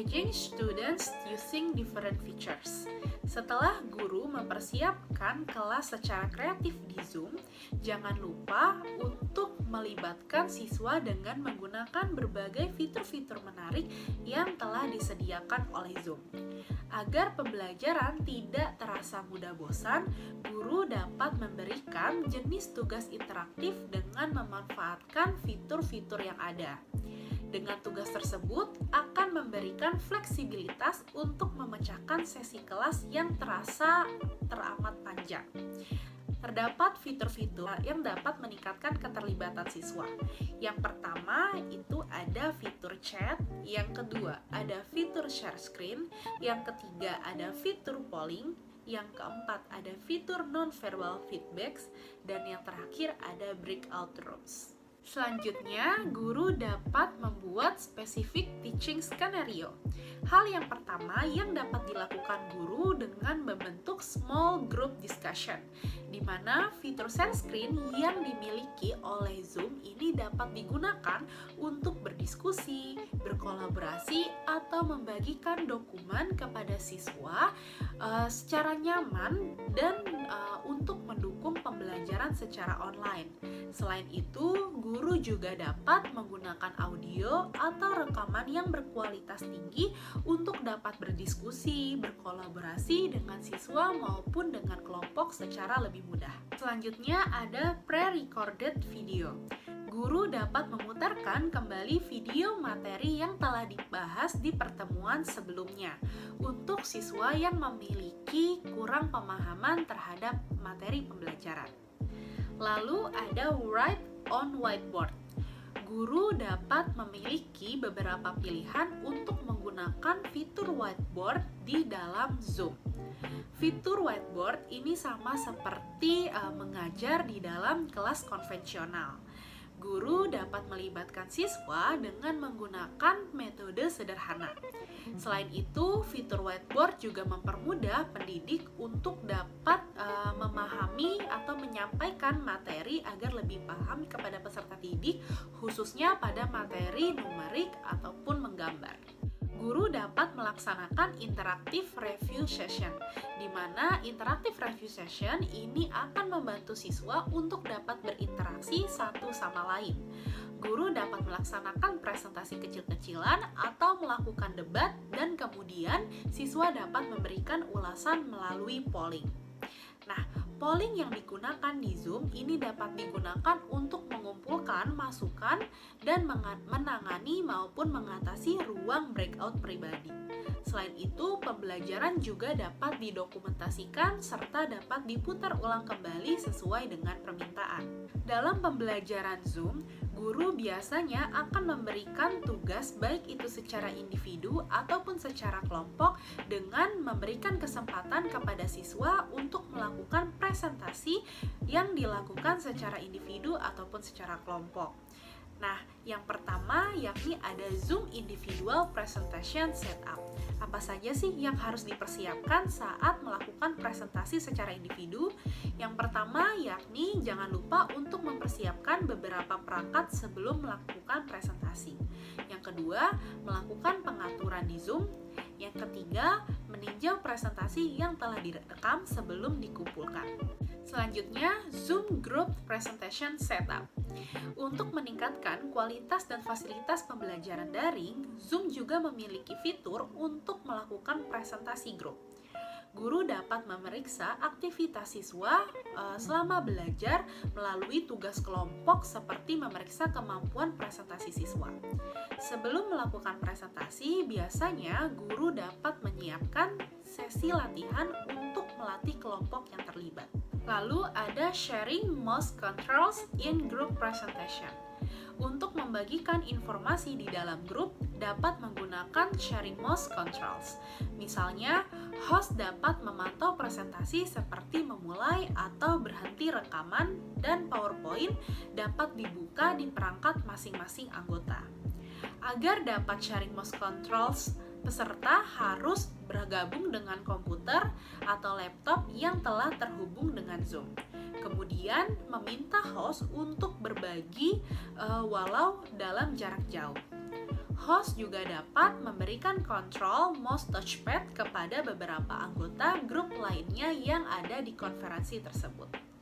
Engaging students using different features. Setelah guru mempersiapkan kelas secara kreatif di Zoom, jangan lupa untuk melibatkan siswa dengan menggunakan berbagai fitur-fitur menarik yang telah disediakan oleh Zoom. Agar pembelajaran tidak terasa mudah bosan, guru dapat memberikan jenis tugas interaktif dengan memanfaatkan fitur-fitur yang ada. Dengan tugas tersebut akan memberikan fleksibilitas untuk memecahkan sesi kelas yang terasa teramat panjang. Terdapat fitur-fitur yang dapat meningkatkan keterlibatan siswa. Yang pertama itu ada fitur chat, yang kedua ada fitur share screen, yang ketiga ada fitur polling, yang keempat ada fitur non-verbal feedbacks, dan yang terakhir ada breakout rooms. Selanjutnya, guru dapat membuat spesifik teaching skenario. Hal yang pertama yang dapat dilakukan guru dengan membentuk small group discussion, di mana fitur share screen yang dimiliki oleh Zoom ini dapat digunakan untuk berdiskusi, berkolaborasi, atau membagikan dokumen kepada siswa secara nyaman dan untuk mendukung pembelajaran secara online. Selain itu, guru juga dapat menggunakan audio atau rekaman yang berkualitas tinggi untuk dapat berdiskusi, berkolaborasi dengan siswa maupun dengan kelompok secara lebih mudah. Selanjutnya ada pre-recorded video. Guru dapat memutarkan kembali video materi yang telah dibahas di pertemuan sebelumnya untuk siswa yang memiliki kurang pemahaman terhadap materi pembelajaran. Lalu ada write on whiteboard. Guru dapat memiliki beberapa pilihan untuk menggunakan fitur whiteboard di dalam Zoom. Fitur whiteboard ini sama seperti mengajar di dalam kelas konvensional. Guru dapat melibatkan siswa dengan menggunakan metode sederhana. Selain itu, fitur whiteboard juga mempermudah pendidik untuk dapat memahami atau menyampaikan materi agar lebih paham kepada peserta didik, khususnya pada materi numerik ataupun menggambar. Guru dapat melaksanakan interactive review session, di mana interactive review session ini akan membantu siswa untuk dapat berinteraksi satu sama lain. Guru dapat melaksanakan presentasi kecil-kecilan atau melakukan debat, dan kemudian siswa dapat memberikan ulasan melalui polling. Nah, polling yang digunakan di Zoom ini dapat digunakan untuk mengumpulkan masukan dan menangani maupun mengatasi ruang breakout pribadi. Selain itu, pembelajaran juga dapat didokumentasikan serta dapat diputar ulang kembali sesuai dengan permintaan. Dalam pembelajaran Zoom, guru biasanya akan memberikan tugas baik itu secara individu ataupun secara kelompok dengan memberikan kesempatan kepada siswa untuk melakukan presentasi yang dilakukan secara individu ataupun secara kelompok. Nah, yang pertama yakni ada Zoom Individual Presentation Setup. Apa saja sih yang harus dipersiapkan saat melakukan presentasi secara individu? Yang pertama yakni jangan lupa untuk mempersiapkan beberapa perangkat sebelum melakukan presentasi. Yang kedua, melakukan pengaturan di Zoom. Yang ketiga, meninjau presentasi yang telah direkam sebelum dikumpulkan. Selanjutnya, Zoom Group Presentation Setup. Untuk meningkatkan kualitas dan fasilitas pembelajaran daring, Zoom juga memiliki fitur untuk melakukan presentasi grup. Guru dapat memeriksa aktivitas siswa selama belajar melalui tugas kelompok seperti memeriksa kemampuan presentasi siswa. Sebelum melakukan presentasi, biasanya guru dapat menyiapkan sesi latihan untuk melatih kelompok yang terlibat. Lalu ada sharing mouse controls in group presentation. Untuk membagikan informasi di dalam grup, dapat menggunakan sharing mouse controls. Misalnya, host dapat memantau presentasi seperti memulai atau berhenti rekaman, dan PowerPoint dapat dibuka di perangkat masing-masing anggota. Agar dapat sharing mouse controls, peserta harus bergabung dengan komputer atau laptop yang telah terhubung dengan Zoom. Kemudian meminta host untuk berbagi walau dalam jarak jauh. Host juga dapat memberikan kontrol mouse touchpad kepada beberapa anggota grup lainnya yang ada di konferensi tersebut.